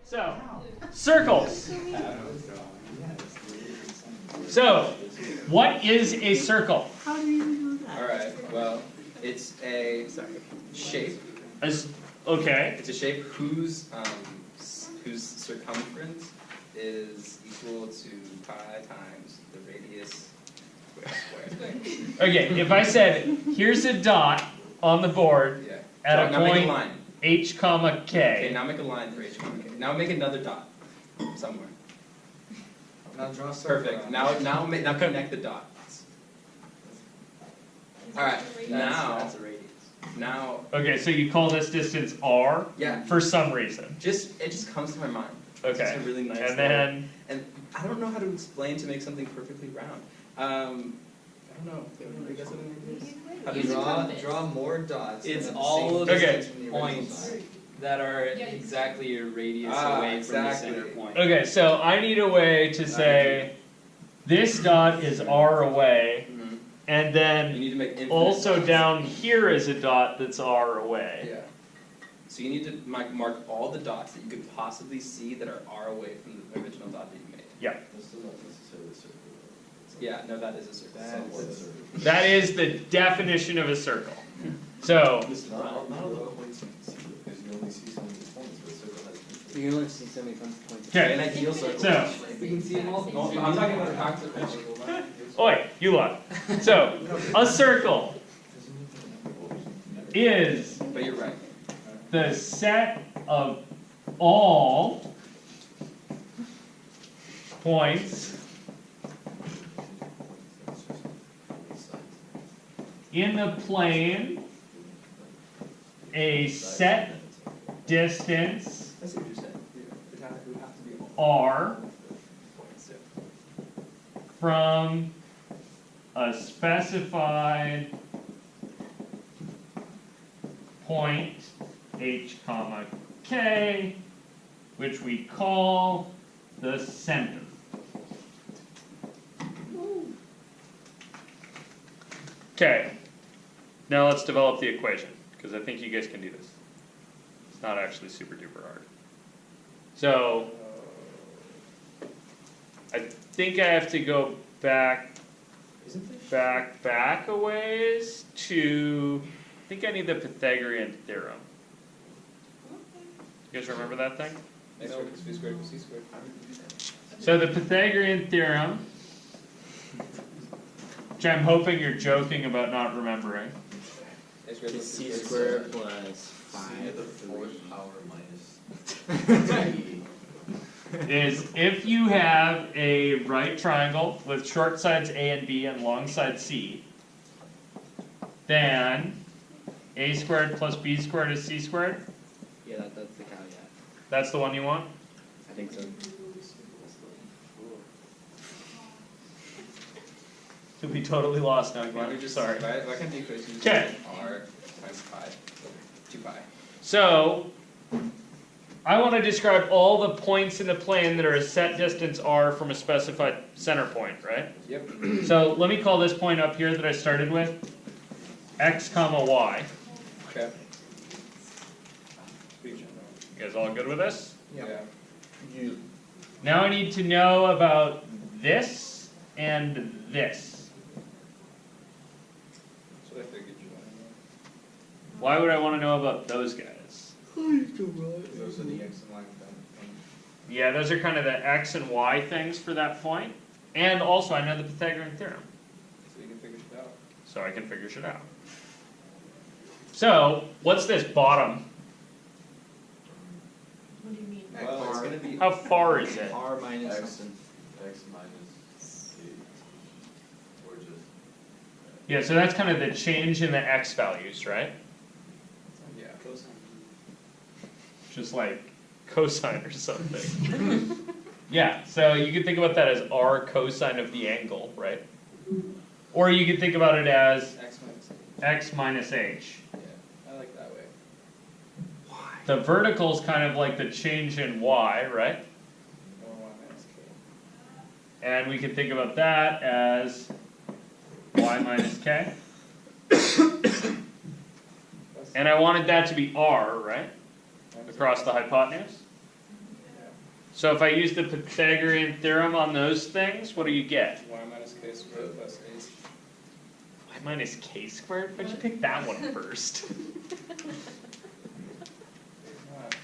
So, circles. So, what is a circle? Alright, well, it's a shape. Okay. It's a shape whose circumference is equal to pi times the radius squared. Okay, if I said, here's a dot on the board at a now make a point line. h comma k. Okay, now make a line for h comma k. Now make another dot somewhere. Now draw a circle. Perfect. Now connect the dots. Alright, That's a radius. now Okay, so you call this distance r yeah, for some reason. it just comes to my mind. It's Okay. just a really nice And then, and I don't know how to explain to make something perfectly round. I don't know. You guys have any ideas? How do you Draw more dots. It's and then all same of the distance from the original points side. that are exactly a radius Ah, away from the exactly. center point. okay, so I need a way to say, this dot is r away, Mhm. and You then need to make infinite also dots. down here is a dot that's r away. Yeah. So you need to mark all the dots that you could possibly see that are r away from the original dot that you made. Yeah. That's still not necessarily a circle. Yeah, no, that is a circle. Somewhat a circle. That is the definition of a circle. So, Not all the points you can see, because you only see so many points, but a circle has infinite. You can only see so many points. okay, An ideal circle. so, We can see them all. No, I'm talking about a practical circle. oi, you lot. So, a circle is But you're right. the set of all points in the plane a set distance I see what you're saying. It would have to be r points. from a specified point h comma k, which we call the center. Okay, now let's develop the equation, because I think you guys can do this. It's not actually super duper hard. So, I think I have to go back a ways to, I think I need the Pythagorean theorem. You guys remember that thing? X squared plus b squared equals c squared. So the Pythagorean theorem, which I'm hoping you're joking about not remembering, X squared plus C b squared plus See the 5. fourth power minus 3. is if you have a right triangle with short sides A and B and long side C, then a squared plus b squared is c squared. Yeah, that's the caveat. That's the one you want? I think so. You'll be totally lost now, Why don't we Glenn. just Sorry. why can't the equation just Okay. be r times pi, 2 pi? So, I want to describe all the points in the plane that are a set distance r from a specified center point, right? Yep. So let me call this point up here that I started with x comma y. Okay. You guys all good with this? Yeah. Now I need to know about this and this. That's what I figured you wanted to know. Why would I want to know about those guys? Those are the x and y things. Yeah, those are kind of the x and y things for that point. And also I know the Pythagorean theorem, So you can figure shit out. so I can figure shit out. So, what's this bottom? What do you mean? Well, it's gonna be How far is it? R minus X. something. X minus 8. Or just. Yeah, so that's kind of the change in the x values, right? yeah. Just like cosine or something. Yeah, so you could think about that as r cosine of the angle, right? Or you could think about it as X minus 8. x minus h. Yeah, I like that way. The vertical is kind of like the change in y, right? Or 1 minus k. And we could think about that as y minus k. And I wanted that to be r, right? Across the hypotenuse. So if I use the Pythagorean theorem on those things, what do you get? Y minus k squared plus a. Y minus k squared? Why'd you pick that one first?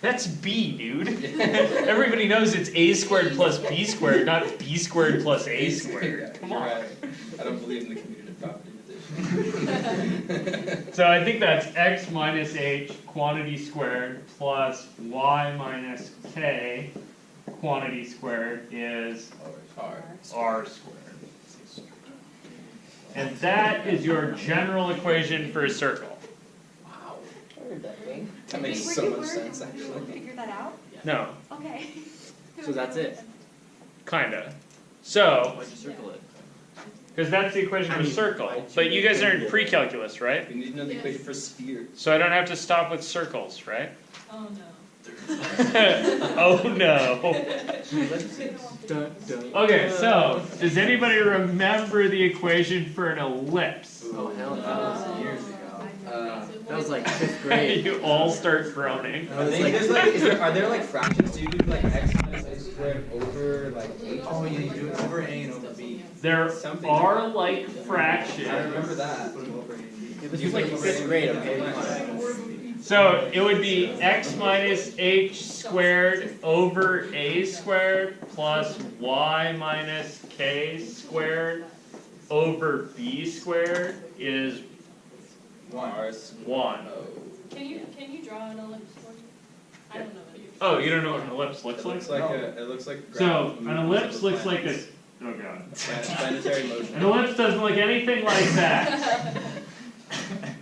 That's b, dude. Everybody knows it's a squared plus b squared, not b squared plus a squared. Come on. Right. I don't believe in the commutative property position. So I think that's x minus h quantity squared plus y minus k quantity squared is R. r squared. And that is your general equation for a circle. Wow. Heard that thing. That makes Wait, so were much you sense, were you able to actually. figure that out? No, Okay. So that's it. kinda. So, Why'd you circle it? because that's the equation for a circle. why'd you But you guys are in make it? pre-calculus, right? We need to know the equation for spheres. So I don't have to stop with circles, right? Oh no. Oh no. Dun, dun. Okay, so does anybody remember the equation for an ellipse? Oh, hell no. That was years ago. That was like 5th grade. You all start groaning. That was Think like, there's are there like fractions? Do you do like x minus a squared over like h? Oh, yeah, you do it over A and over B. There Something. are like I remember fractions. that. this was like 5th grade, okay? So it would be x minus h squared over a squared plus y minus k squared over b squared is R 1. Can you draw an ellipse for me? I don't know what you. Oh, you don't know what an ellipse looks It like? looks like a, it looks like. So an ellipse looks like this. Oh god. Planetary motion. An ellipse doesn't look anything like that.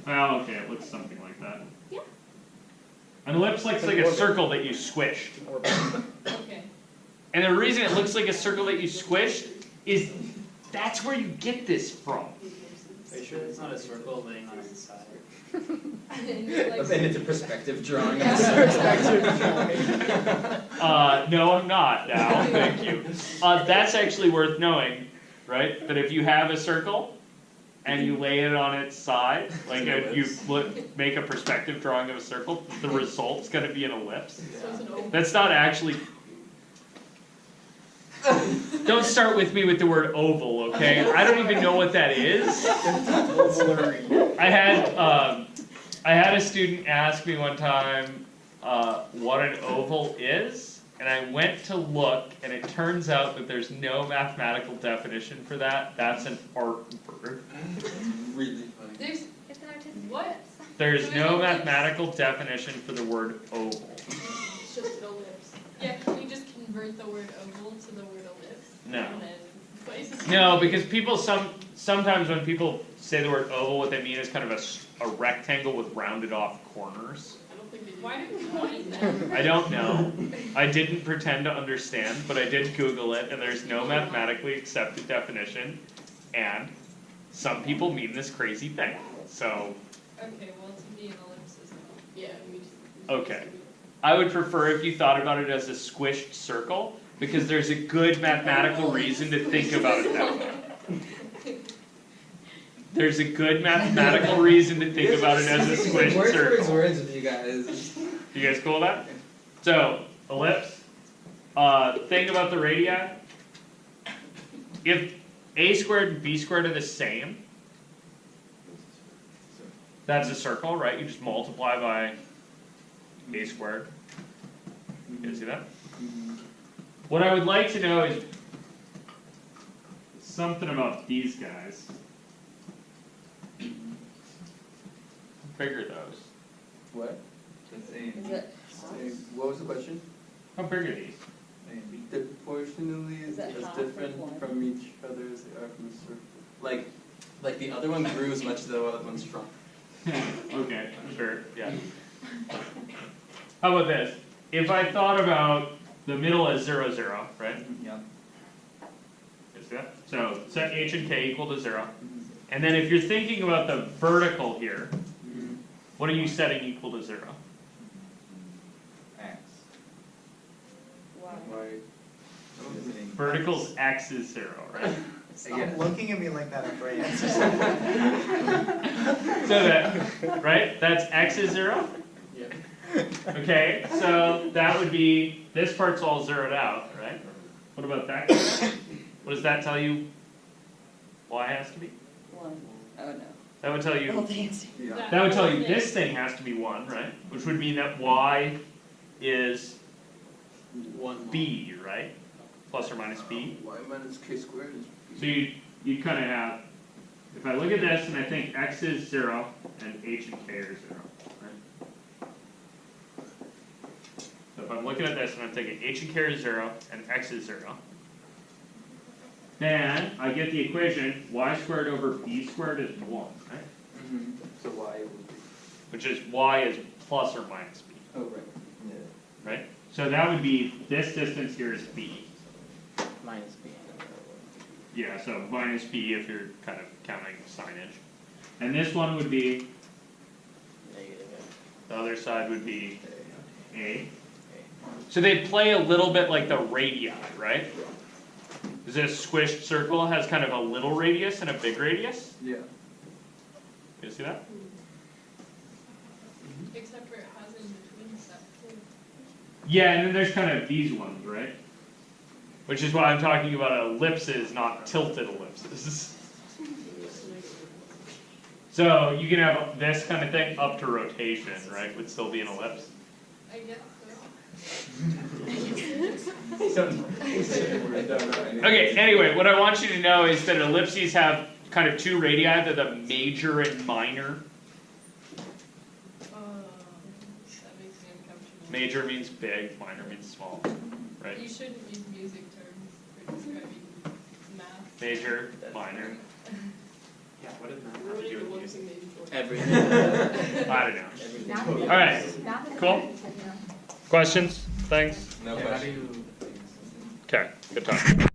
Well, okay, it looks something like that. Yeah. An ellipse looks like a circle that you squished. Okay. And the reason it looks like a circle that you squished is that's where you get this from. Are you sure it's not a circle laying on its side? But then it's a perspective drawing. No, I'm not now, thank you. That's actually worth knowing, right? That if you have a circle and you lay it on its side, like if you make a perspective drawing of a circle, the result's gonna be an ellipse. So it's an oval. That's not actually. Don't start with me with the word oval, okay? I don't even know what that is. I had a student ask me one time what an oval is, and I went to look, and it turns out that there's no mathematical definition for that. That's an art word. Really funny. There's It's an artistic. what? There's no mathematical definition for the word oval. It's just an ellipse. Yeah, can you just convert the word oval to the word ellipse? No. And then places. No, because people sometimes when people say the word oval, what they mean is kind of a rectangle with rounded off corners. I don't think they. Why did we find that? I don't know. I didn't pretend to understand, but I did Google it, and there's no mathematically accepted definition. And some people mean this crazy thing. So, Okay, well, to me, an ellipse is not. Yeah, we just. okay. I would prefer if you thought about it as a squished circle, because there's a good mathematical reason to think about it that way. There's a good mathematical reason to think about it as a squished Words circle. with you guys. You guys cool with that? So, ellipse. Thing about the radii. If a squared and b squared are the same, that's a circle, right? You just multiply by a squared. You guys see that? What I would like to know is something about these guys. How big are those? What? The same. Is it? What was the question? How big are these? They're proportionally Is it as half different or one? from each other as they are from a circle. Like the other one grew as much as the other one shrunk. Okay, sure, yeah. How about this? If I thought about the middle as 0, 0, right? Yeah. You see that? So set h and k equal to 0. And then if you're thinking about the vertical here, what are you setting equal to 0? X. Why? Right. Vertical's x is 0, right? Stop looking at me like that after I answer So that, right? That's x is 0? Yeah. Okay, so that would be, this part's all zeroed out, right? What about that? What does that tell you y has to be? 1. Oh no. That would tell Oh, you, fancy. Yeah. that would tell you this thing has to be 1, right? Which would mean that y is 1 b, right? Plus or minus b. Y minus k squared is So you kind of have, if I look at this and I think x is 0 and h and k are 0, right? So if I'm looking at this and I'm thinking h and k are 0 and x is 0, then I get the equation y squared over b squared is 1, right? Mm-hmm. So y would be. Which is y is plus or minus b, Oh, right. Yeah. right? So that would be, this distance here is b. minus b. Yeah, so minus b if you're kind of counting signage. And this one would be, Negative the other side would be a. So they play a little bit like the radii, right? Is this squished circle has kind of a little radius and a big radius? yeah. You see that? Except for it has in between stuff too. Yeah, and then there's kind of these ones, right? Which is why I'm talking about ellipses, not tilted ellipses. So you can have this kind of thing up to rotation, right? Would still be an ellipse. I guess Okay, anyway, what I want you to know is that ellipses have kind of two radii, they're the major and minor. so. That makes me uncomfortable. Major means big, minor means small, right? You shouldn't use music terms for describing math. Major, minor. Yeah, what did that have to do with music? Everything. I don't know. Alright, cool. Questions? Thanks? No Yeah, how do question. you? Okay, good talk.